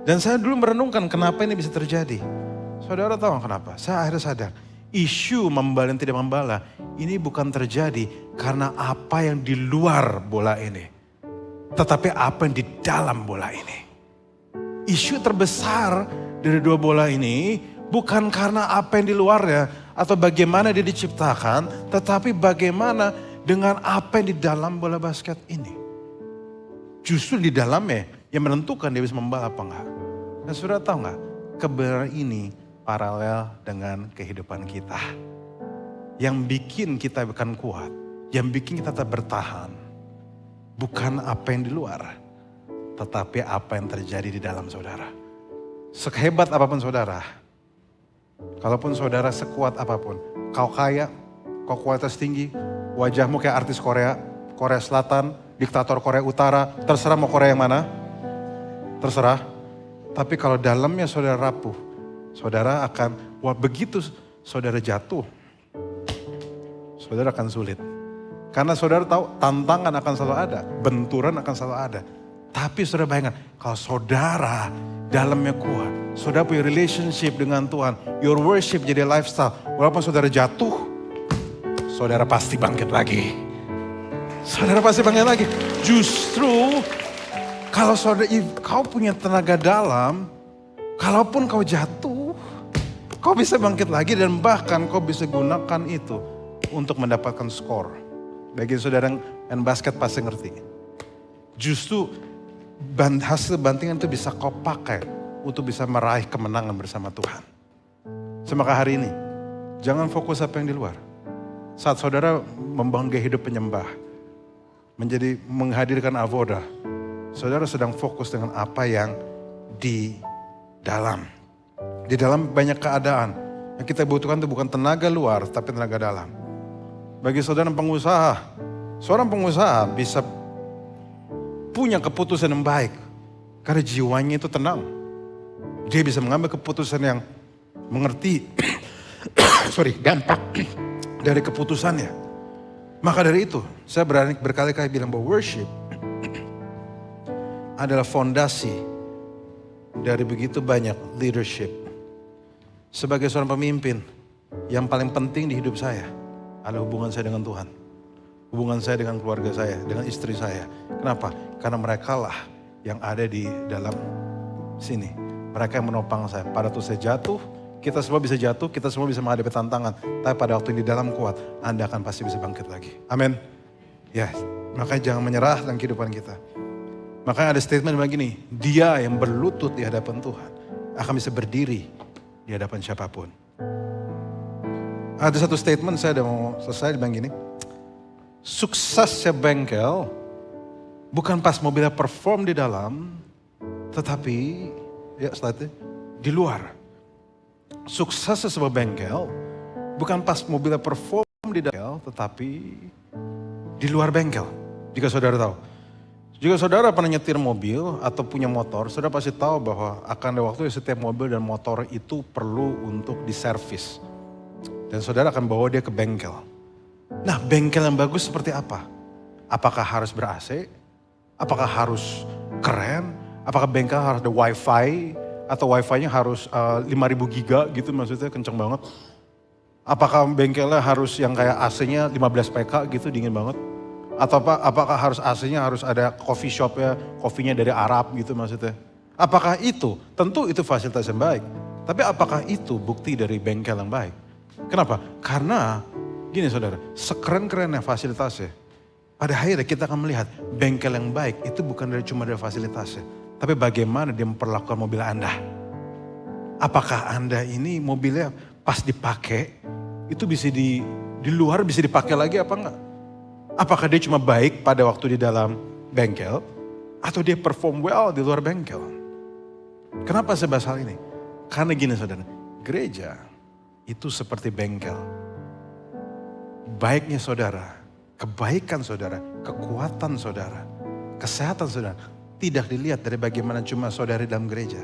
Dan saya dulu merenungkan kenapa ini bisa terjadi. Saudara tahu kenapa? Saya akhirnya sadar, isu membal dan tidak membala ini bukan terjadi karena apa yang di luar bola ini. Tetapi apa yang di dalam bola ini. Isu terbesar dari 2 bola ini bukan karena apa yang di luarnya atau bagaimana dia diciptakan, tetapi bagaimana dengan apa yang di dalam bola basket ini. Justru di dalamnya yang menentukan dia bisa membal apa enggak. Dan saudara tahu enggak, kebenaran ini paralel dengan kehidupan kita. Yang bikin kita bukan kuat, yang bikin kita tetap bertahan, bukan apa yang di luar, tetapi apa yang terjadi di dalam saudara. Sehebat apapun saudara, kalaupun saudara sekuat apapun, kau kaya, kau kualitas tinggi, wajahmu kayak artis Korea, Korea Selatan, diktator Korea Utara, terserah mau Korea yang mana, terserah. Tapi kalau dalamnya saudara rapuh, saudara akan, begitu saudara jatuh, saudara akan sulit. Karena saudara tahu tantangan akan selalu ada, benturan akan selalu ada. Tapi saudara bayangkan, kalau saudara dalamnya kuat, saudara punya relationship dengan Tuhan, your worship jadi lifestyle. Walaupun saudara jatuh, saudara pasti bangkit lagi. Saudara pasti bangkit lagi. Justru kalau saudara, kau punya tenaga dalam, kalaupun kau jatuh, kau bisa bangkit lagi dan bahkan kau bisa gunakan itu untuk mendapatkan skor. Bagi saudara yang main basket pasti ngerti. Justru hasil bantingan itu bisa kau pakai untuk bisa meraih kemenangan bersama Tuhan. Semaka hari ini, jangan fokus apa yang di luar. Saat saudara membangun gaya hidup penyembah, menjadi menghadirkan avoda, saudara sedang fokus dengan apa yang di dalam. Di dalam banyak keadaan. Yang kita butuhkan itu bukan tenaga luar, tapi tenaga dalam. Bagi saudara pengusaha, seorang pengusaha bisa punya keputusan yang baik. Karena jiwanya itu tenang. Dia bisa mengambil keputusan yang mengerti dampak dari keputusannya. Maka dari itu, saya berani berkali-kali bilang bahwa worship adalah fondasi dari begitu banyak leadership. Sebagai seorang pemimpin, yang paling penting di hidup saya adalah hubungan saya dengan Tuhan. Hubungan saya dengan keluarga saya, dengan istri saya. Kenapa? Karena mereka lah yang ada di dalam sini. Mereka yang menopang saya. Pada waktu saya jatuh, kita semua bisa jatuh, kita semua bisa menghadapi tantangan. Tapi pada waktu yang di dalam kuat, Anda akan pasti bisa bangkit lagi. Amin. Ya, makanya jangan menyerah dalam kehidupan kita. Makanya ada statement begini, dia yang berlutut di hadapan Tuhan akan bisa berdiri di hadapan siapapun. Ada satu statement, saya udah mau selesai bilang gini. Suksesnya bengkel bukan pas mobilnya perform di dalam, tetapi ya slide di luar. Suksesnya sebuah bengkel bukan pas mobilnya perform di dalam, tetapi di luar bengkel. Jika saudara tahu. Jika saudara pernah nyetir mobil atau punya motor, saudara pasti tahu bahwa akan ada waktu setiap mobil dan motor itu perlu untuk diservis. Dan saudara akan bawa dia ke bengkel. Nah, bengkel yang bagus seperti apa? Apakah harus ber-AC? Apakah harus keren? Apakah bengkel harus ada wifi? Atau wifi-nya harus 5.000 giga gitu, maksudnya kenceng banget? Apakah bengkelnya harus yang kayak AC-nya 15 PK gitu, dingin banget? Atau apakah harus AC-nya harus ada coffee shop-nya, kopinya dari Arab gitu maksudnya? Apakah itu? Tentu itu fasilitas yang baik. Tapi apakah itu bukti dari bengkel yang baik? Kenapa? Karena gini saudara, sekeren-kerennya fasilitasnya. Pada akhirnya kita akan melihat bengkel yang baik itu bukan cuma dari fasilitasnya. Tapi bagaimana dia memperlakukan mobil Anda. Apakah Anda ini mobilnya pas dipakai, itu bisa di luar bisa dipakai lagi apa enggak? Apakah dia cuma baik pada waktu di dalam bengkel, atau dia perform well di luar bengkel? Kenapa saya bahas hal ini? Karena gini saudara, gereja itu seperti bengkel. Baiknya saudara, kebaikan saudara, kekuatan saudara, kesehatan saudara, tidak dilihat dari bagaimana cuma saudara di dalam gereja,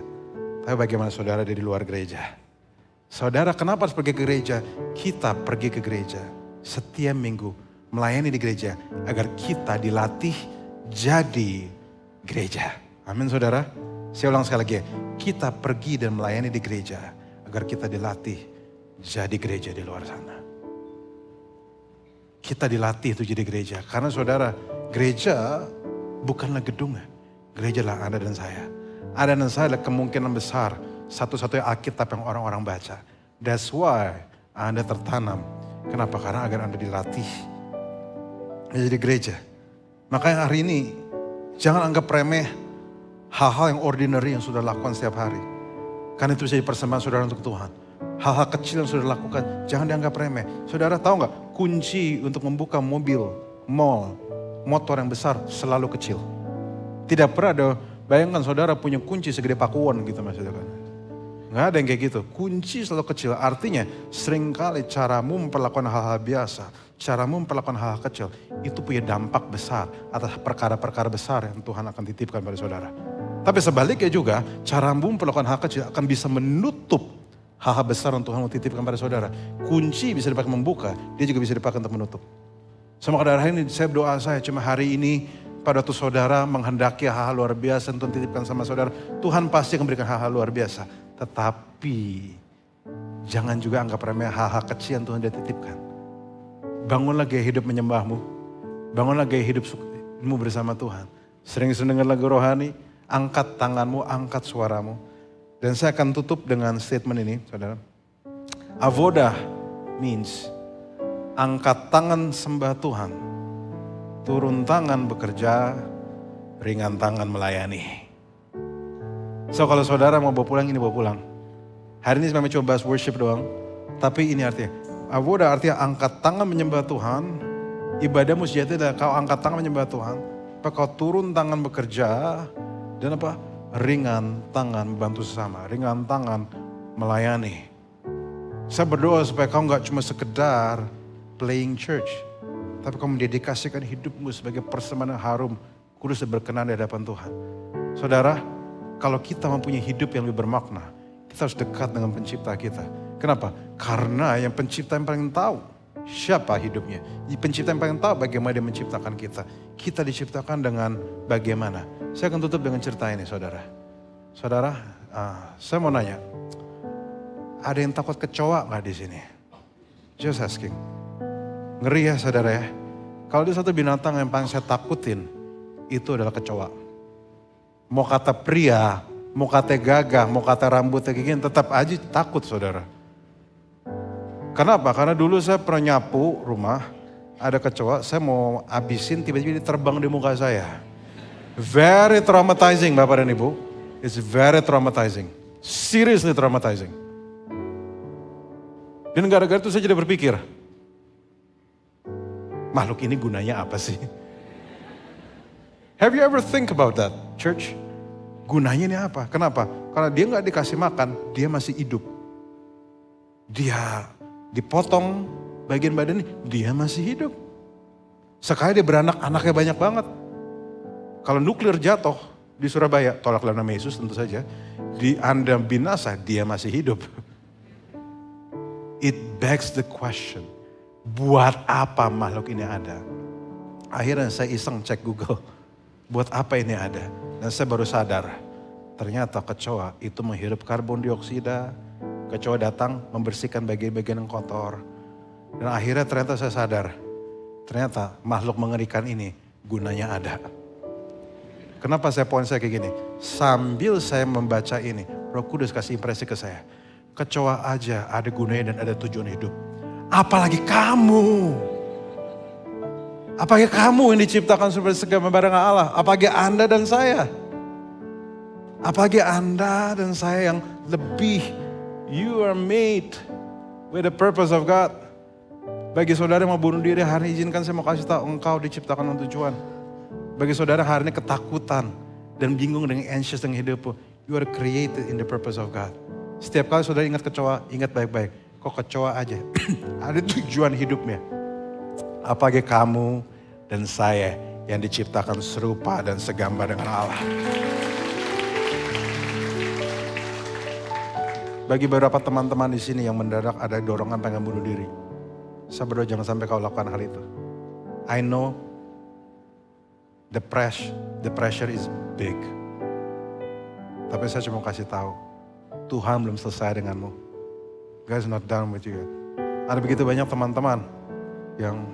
tapi bagaimana saudara di luar gereja. Saudara kenapa harus pergi ke gereja? Kita pergi ke gereja setiap minggu, melayani di gereja, agar kita dilatih jadi gereja. Amin saudara. Saya ulang sekali lagi ya, kita pergi dan melayani di gereja, agar kita dilatih jadi gereja di luar sana. Kita dilatih itu jadi gereja. Karena saudara, gereja bukanlah gedungnya. Gereja lah Anda dan saya. Anda dan saya adalah kemungkinan besar satu-satunya Alkitab yang orang-orang baca. That's why Anda tertanam. Kenapa? Karena agar Anda dilatih jadi gereja. Makanya hari ini jangan anggap remeh hal-hal yang ordinary yang sudah lakukan setiap hari. Karena itu bisa jadi persembahan saudara untuk Tuhan. Hal-hal kecil yang sudah lakukan, jangan dianggap remeh. Saudara tahu nggak, kunci untuk membuka mobil, mall, motor yang besar selalu kecil. Tidak pernah ada, bayangkan saudara punya kunci segede pakuwon gitu maksudnya kan. Nggak ada yang kayak gitu, kunci selalu kecil. Artinya seringkali caramu memperlakukan hal-hal biasa, caramu memperlakukan hal-hal kecil, itu punya dampak besar atas perkara-perkara besar yang Tuhan akan titipkan pada saudara. Tapi sebaliknya juga, caramu memperlakukan hal kecil akan bisa menutup hal-hal besar yang Tuhan mau titipkan pada saudara. Kunci bisa dipakai membuka, dia juga bisa dipakai untuk menutup. Sama kadang hari ini saya berdoa saya cuma hari ini pada waktu saudara menghendaki hal-hal luar biasa yang Tuhan titipkan sama saudara. Tuhan pasti akan berikan hal-hal luar biasa. Tetapi jangan juga anggap remeh hal-hal kecil yang Tuhan dia titipkan. Bangunlah gaya hidup menyembahmu. Bangunlah gaya hidupmu bersama Tuhan. Sering-sering dengar lagu rohani, angkat tanganmu, angkat suaramu. Dan saya akan tutup dengan statement ini, saudara. Avoda means angkat tangan sembah Tuhan, turun tangan bekerja, ringan tangan melayani. So kalau saudara mau bawa pulang, ini bawa pulang. Hari ini kami coba bahas worship doang, tapi ini artinya, avoda artinya angkat tangan menyembah Tuhan, ibadahmu sejati adalah kau angkat tangan menyembah Tuhan, apa kau turun tangan bekerja, dan apa? Ringan tangan membantu sesama, ringan tangan melayani. Saya berdoa supaya kau nggak cuma sekedar playing church, tapi kau mendedikasikan hidupmu sebagai persembahan yang harum, kudus dan berkenan di hadapan Tuhan. Saudara, kalau kita mempunyai hidup yang lebih bermakna, kita harus dekat dengan pencipta kita. Kenapa? Karena yang pencipta yang paling tahu siapa hidupnya. Pencipta yang paling tahu bagaimana dia menciptakan kita. Kita diciptakan dengan bagaimana. Saya akan tutup dengan cerita ini saudara. Saudara, saya mau nanya. Ada yang takut kecoa gak di sini? Just asking. Ngeri ya saudara ya. Kalau ada satu binatang yang paling saya takutin, itu adalah kecoa. Mau kata pria, mau kata gagah, mau kata rambutnya kayak gini, tetap aja takut saudara. Kenapa? Karena dulu saya pernah nyapu rumah, ada kecoa, saya mau habisin, tiba-tiba dia terbang di muka saya. Very traumatizing Bapak dan Ibu. It's very traumatizing. Seriously traumatizing. Dan gara-gara itu saya jadi berpikir, makhluk ini gunanya apa sih? Have you ever think about that, church? Gunanya ini apa? Kenapa? Karena dia nggak dikasih makan, dia masih hidup. Dia dipotong bagian badannya, dia masih hidup. Sekali dia beranak, anaknya banyak banget. Kalau nuklir jatuh di Surabaya, tolaklah nama Yesus tentu saja. Di Anda binasa, dia masih hidup. It begs the question, buat apa makhluk ini ada? Akhirnya saya iseng cek Google, buat apa ini ada? Dan saya baru sadar, ternyata kecoa itu menghirup karbon dioksida. Kecoa datang membersihkan bagian-bagian yang kotor. Dan akhirnya ternyata saya sadar, ternyata makhluk mengerikan ini gunanya ada. Kenapa saya poin saya kayak gini? Sambil saya membaca ini, Roh Kudus kasih impresi ke saya. Kecoa aja ada gunanya dan ada tujuan hidup. Apalagi kamu. Apakah kamu yang diciptakan sebagai segambar barengan Allah? Apakah Anda dan saya? Apakah Anda dan saya yang lebih? You are made with the purpose of God. Bagi saudara yang mau bunuh diri, hari ini izinkan saya mau kasih tahu engkau diciptakan untuk tujuan. Bagi saudara hari ini ketakutan dan bingung dengan anxious dengan hidupmu. You are created in the purpose of God. Setiap kali saudara ingat kecoa, ingat baik-baik. Kok kecoa aja? Ada tujuan hidupnya. Apakah kamu dan saya yang diciptakan serupa dan segambar dengan Allah? Bagi beberapa teman-teman di sini yang mendadak ada dorongan pengen bunuh diri. Saya berdoa jangan sampai kau lakukan hal itu. I know the pressure is big. Tapi saya cuma kasih tahu, Tuhan belum selesai denganmu. God is not done with you. Ada begitu banyak teman-teman yang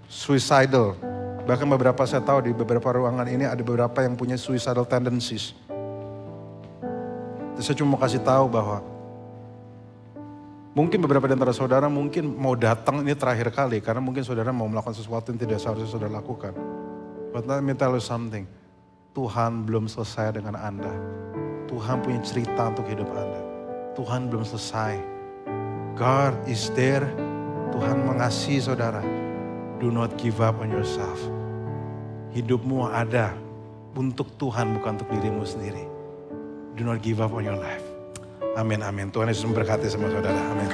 suicidal. Bahkan beberapa saya tahu di beberapa ruangan ini ada beberapa yang punya suicidal tendencies. Saya cuma mau kasih tahu bahwa mungkin beberapa di antara saudara mungkin mau datang ini terakhir kali karena mungkin saudara mau melakukan sesuatu yang tidak seharusnya saudara lakukan. But let me tell you something. Tuhan belum selesai dengan Anda. Tuhan punya cerita untuk hidup Anda. Tuhan belum selesai. God is there. Tuhan mengasihi saudara. Do not give up on yourself. Hidupmu ada untuk Tuhan bukan untuk dirimu sendiri. Do not give up on your life. Amin, amin. Tuhan Yesus memberkati semua saudara. Amin.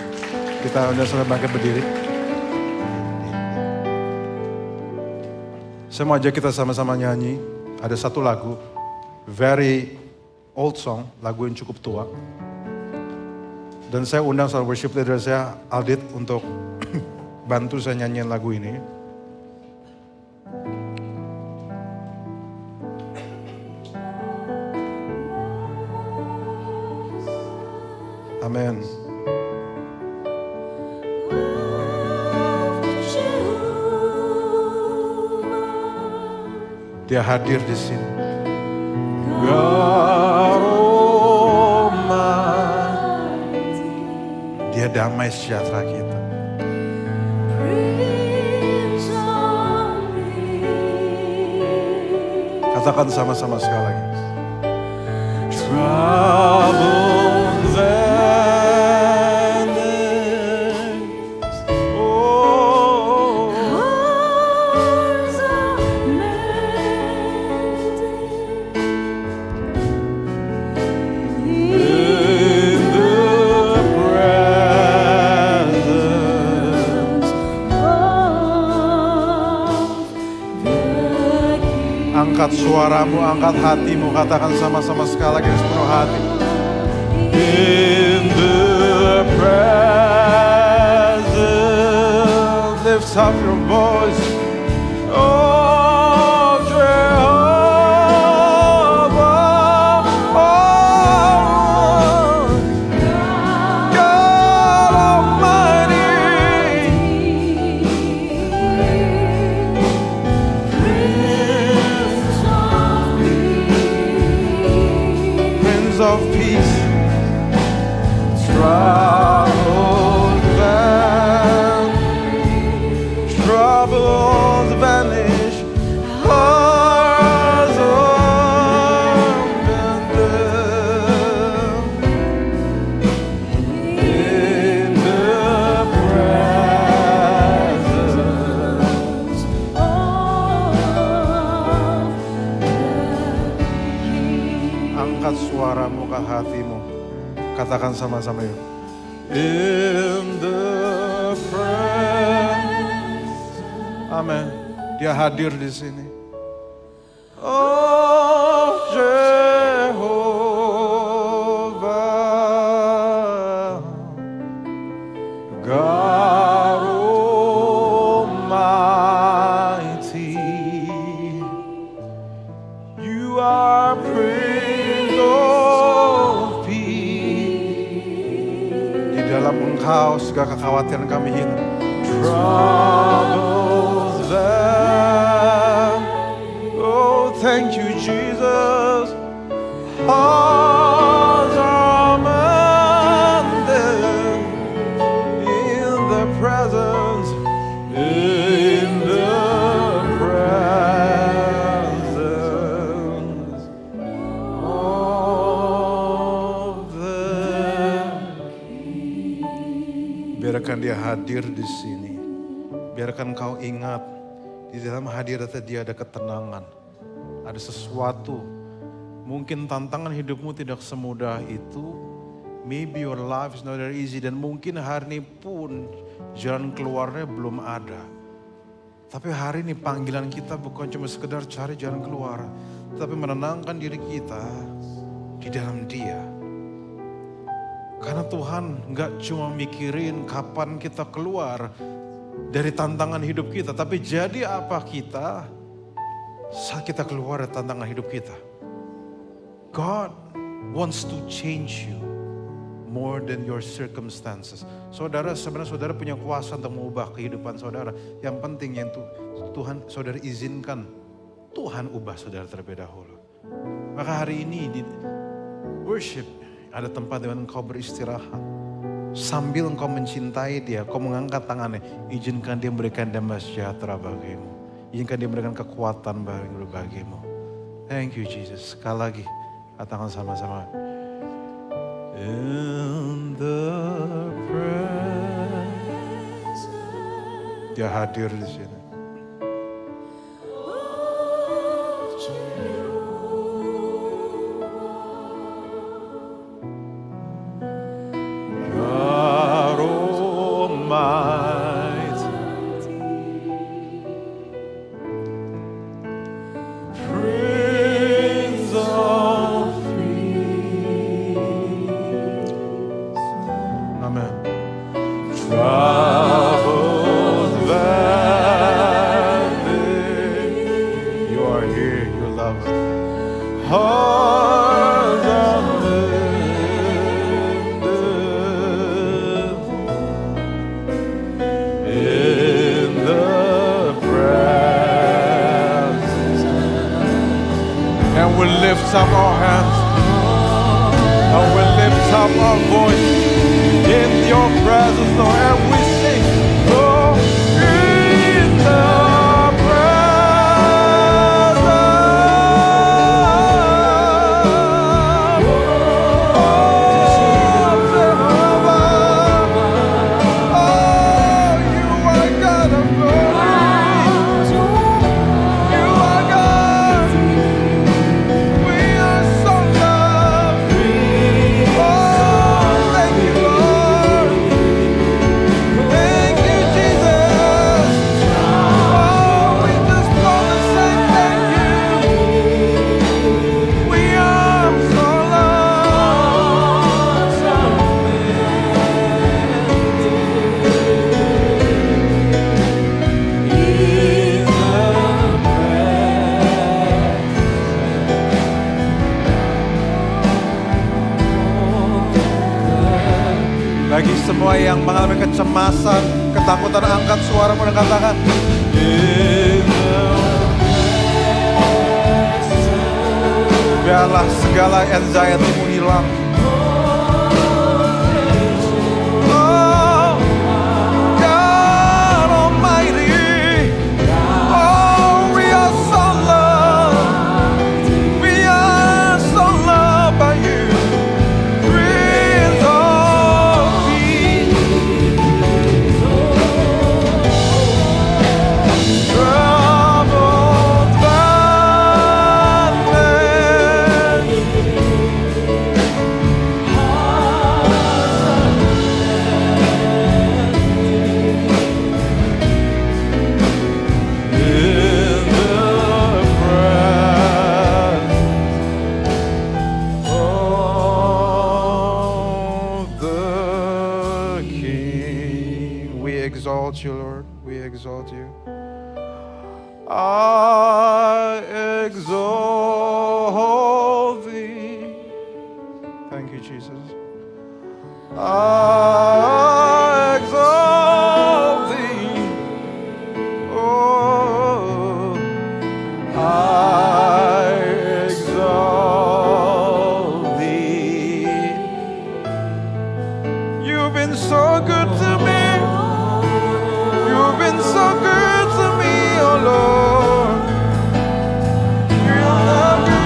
Kita udah selesai bangkit berdiri. Saya mau ajak kita sama-sama nyanyi. Ada satu lagu. Very old song. Lagu yang cukup tua. Dan saya undang saudara worship leader saya, Aldit, untuk bantu saya nyanyiin lagu ini. Amin. Dia hadir di sini. Dia damai sejahtera kita. Katakan sama-sama sekali lagi. Troubles endless, oh, hearts are mended in the presence of the King. Angkat suaramu, angkat hatimu, katakan sama-sama sekali lagi sepenuh hati. In the presence, lift up your voice. Oh, Jehovah, oh, God Almighty, Prince of Peace. Troubles vanish, hearts in the presence of the King. Angkat suaramu ke hatimu, katakan sama-sama yuk. In the presence. Amin. Dia hadir di sini. Oh Jehovah, God Almighty, you are Prince of Peace. Di dalam Engkau segala kekhawatiran kami hilang. Troubles vanish. Oh, thank you, Jesus. Hearts are mended in the presence, in Biarkan dia hadir di sini. Biarkan kau ingat, di dalam hadirat dia ada ketenangan. Ada sesuatu. Mungkin tantangan hidupmu tidak semudah itu. Maybe your life is not very easy. Dan mungkin hari ini pun jalan keluarnya belum ada. Tapi hari ini panggilan kita bukan cuma sekedar cari jalan keluar. Tapi menenangkan diri kita di dalam dia. Karena Tuhan gak cuma mikirin kapan kita keluar dari tantangan hidup kita. Tapi jadi apa kita saat kita keluar dari tantangan hidup kita. God wants to change you more than your circumstances. Saudara, sebenarnya saudara punya kuasa untuk mengubah kehidupan saudara. Yang penting yang Tuhan saudara izinkan Tuhan ubah saudara terlebih dahulu. Maka hari ini di worship ada tempat di mana engkau beristirahat. Sambil engkau mencintai dia, engkau mengangkat tangannya. Izinkan dia memberikan damai sejahtera bagimu. Izinkan dia memberikan kekuatan bagimu. Thank you Jesus. Sekali lagi, katakan sama-sama. In the presence. Dia hadir di sini. Up our hands and we lift up our voice in your presence, Lord, and we sing, oh, in the presence, oh, Jehovah, oh, you are God of glory, you are God. Bagi semua yang mengalami kecemasan, ketakutan, angkat suara dan katakan, biarlah segala anxiety-mu hilang. Oh, God Almighty, oh, we are so loved. We are so loved by you. You, Lord, we exalt you. I exalt thee. Thank you, Jesus. I exalt thee. Oh, I exalt thee. You've been so good to me. You've been so good to me, oh Lord. You love me.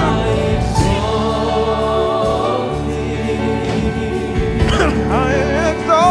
I exalt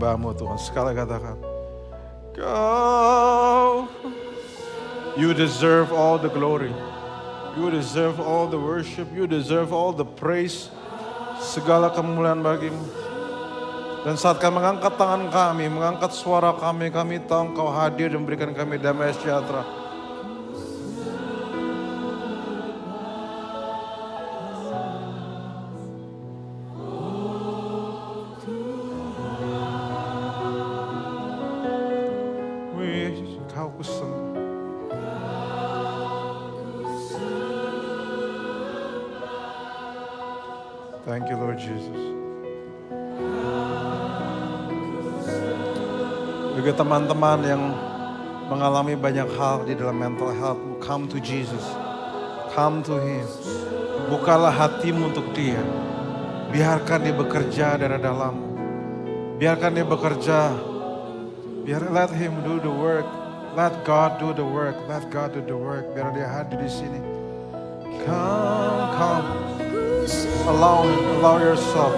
menyembah-Mu Tuhan. Sekali katakan, Kau, You deserve all the glory. You deserve all the worship. You deserve all the praise. Segala kemuliaan bagi-Mu. Dan saat kami mengangkat tangan kami, mengangkat suara kami tahu Engkau hadir dan memberikan kami damai sejahtera. Kau kusembah. Thank you, Lord Jesus. Bagi teman-teman yang mengalami banyak hal di dalam mental health, come to Jesus. Come to Him. Bukalah hatimu untuk Dia. Biarkan Dia bekerja dari dalam. Biarkan Dia bekerja. Let Him do the work. Let God do the work. Let God do the work. Biar Dia hadir di sini. Come. Allow yourself.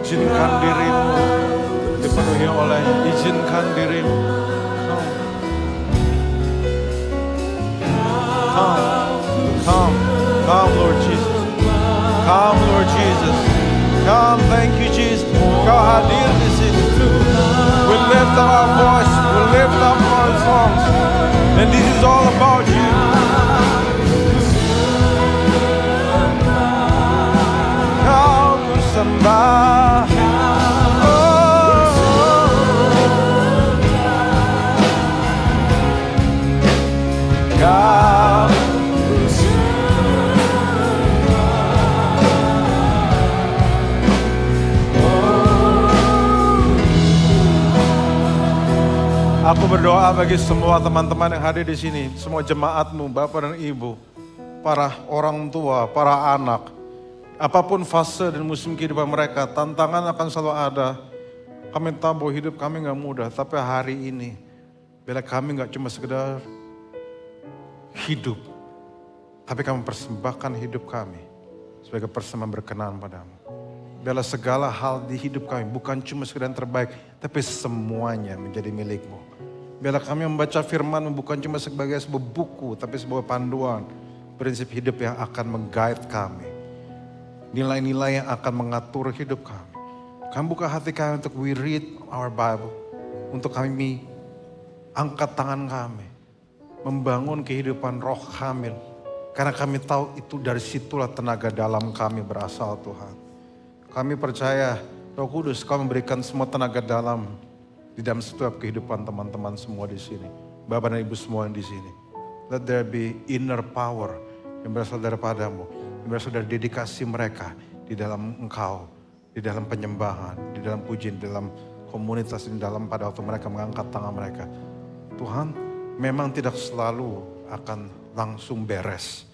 Izinkan dirimu dipenuhi oleh-Nya. Izinkan dirimu. Come, Lord Jesus. Come, Lord Jesus. Come, thank you, Jesus. Kau hadir di sini. We lift up our voice. We lift up our songs. And this is all about you. Kau ku sembah. Kau Aku berdoa bagi semua teman-teman yang hadir di sini, semua jemaatmu, Bapak dan Ibu, para orang tua, para anak, apapun fase dan musim kehidupan mereka, tantangan akan selalu ada. Kami tahu bahwa hidup kami gak mudah, tapi hari ini, bila kami gak cuma sekedar hidup, tapi kami persembahkan hidup kami sebagai persembahan berkenan padamu. Bila segala hal di hidup kami bukan cuma sekedar yang terbaik, tapi semuanya menjadi milik-Mu. Bila kami membaca firman-Mu bukan cuma sebagai sebuah buku, tapi sebuah panduan, prinsip hidup yang akan meng-guide kami. Nilai-nilai yang akan mengatur hidup kami. Kami buka hati kami untuk we read our Bible. Untuk kami angkat tangan kami. Membangun kehidupan roh kami. Karena kami tahu itu dari situlah tenaga dalam kami berasal Tuhan. Kami percaya Roh Kudus Kau memberikan semua tenaga dalam di dalam setiap kehidupan teman-teman semua di sini. Bapak dan Ibu semua yang di sini. Let there be inner power yang berasal daripada-Mu. Yang berasal dari dedikasi mereka di dalam Engkau. Di dalam penyembahan, di dalam pujian, di dalam komunitas, di dalam pada waktu mereka mengangkat tangan mereka. Tuhan memang tidak selalu akan langsung beres.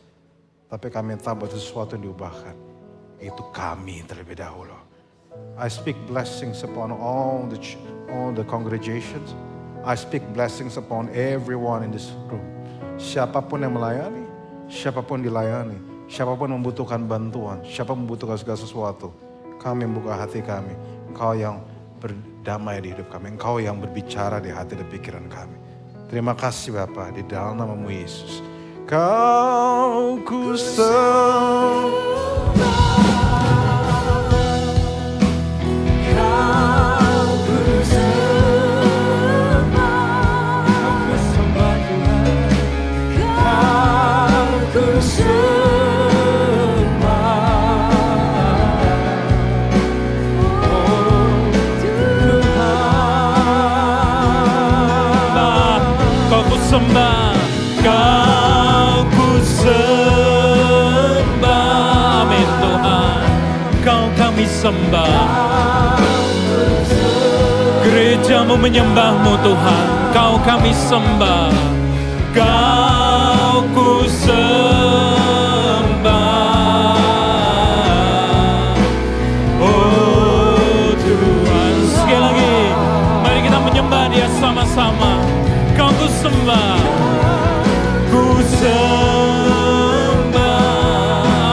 Tapi kami tahu bahwa sesuatu yang diubahkan. Itu kami terlebih dahulu. I speak blessings upon all the congregations. I speak blessings upon everyone in this room. Siapapun yang melayani, siapapun dilayani, siapapun membutuhkan bantuan, siapa membutuhkan segala sesuatu. Kami membuka hati kami. Engkau yang berdamai di hidup kami. Engkau yang berbicara di hati dan pikiran kami. Terima kasih Bapa di dalam nama-Mu Yesus. Kau ku sembah. Sembah, Kau ku sembah, amin Tuhan, Kau kami sembah. Gereja-Mu menyembah-Mu Tuhan, Kau kami sembah. Kau ku sembah, oh Tuhan. Sekali lagi, mari kita menyembah Dia sama-sama. Kau ku sembah, ku sembah,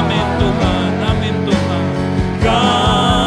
amin Tuhan, amin Tuhan. Kau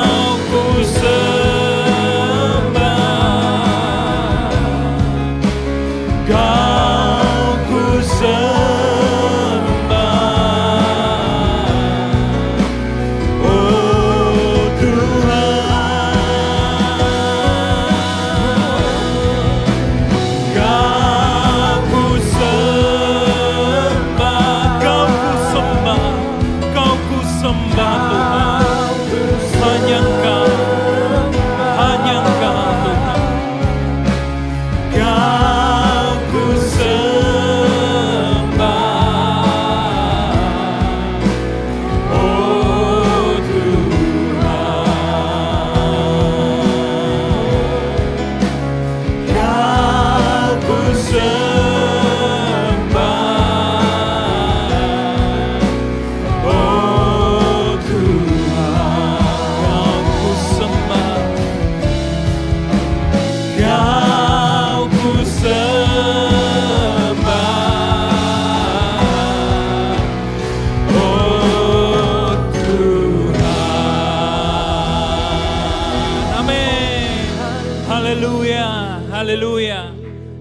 Haleluya, haleluya.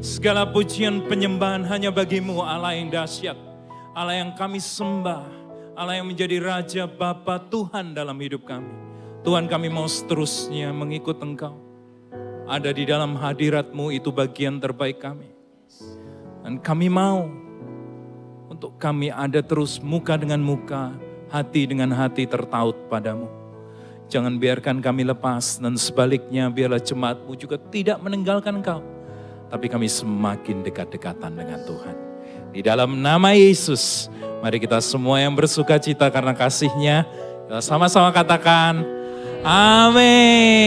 Segala pujian penyembahan hanya bagimu Allah yang dahsyat. Allah yang kami sembah. Allah yang menjadi Raja Bapa Tuhan dalam hidup kami. Tuhan, kami mau seterusnya mengikut Engkau. Ada di dalam hadirat-Mu itu bagian terbaik kami. Dan kami mau untuk kami ada terus muka dengan muka, hati dengan hati tertaut padamu. Jangan biarkan kami lepas, dan sebaliknya biarlah jemaat-Mu juga tidak meninggalkan Engkau. Tapi kami semakin dekat-dekatan dengan Tuhan. Di dalam nama Yesus, mari kita semua yang bersuka cita karena kasih-Nya, kita sama-sama katakan, amin.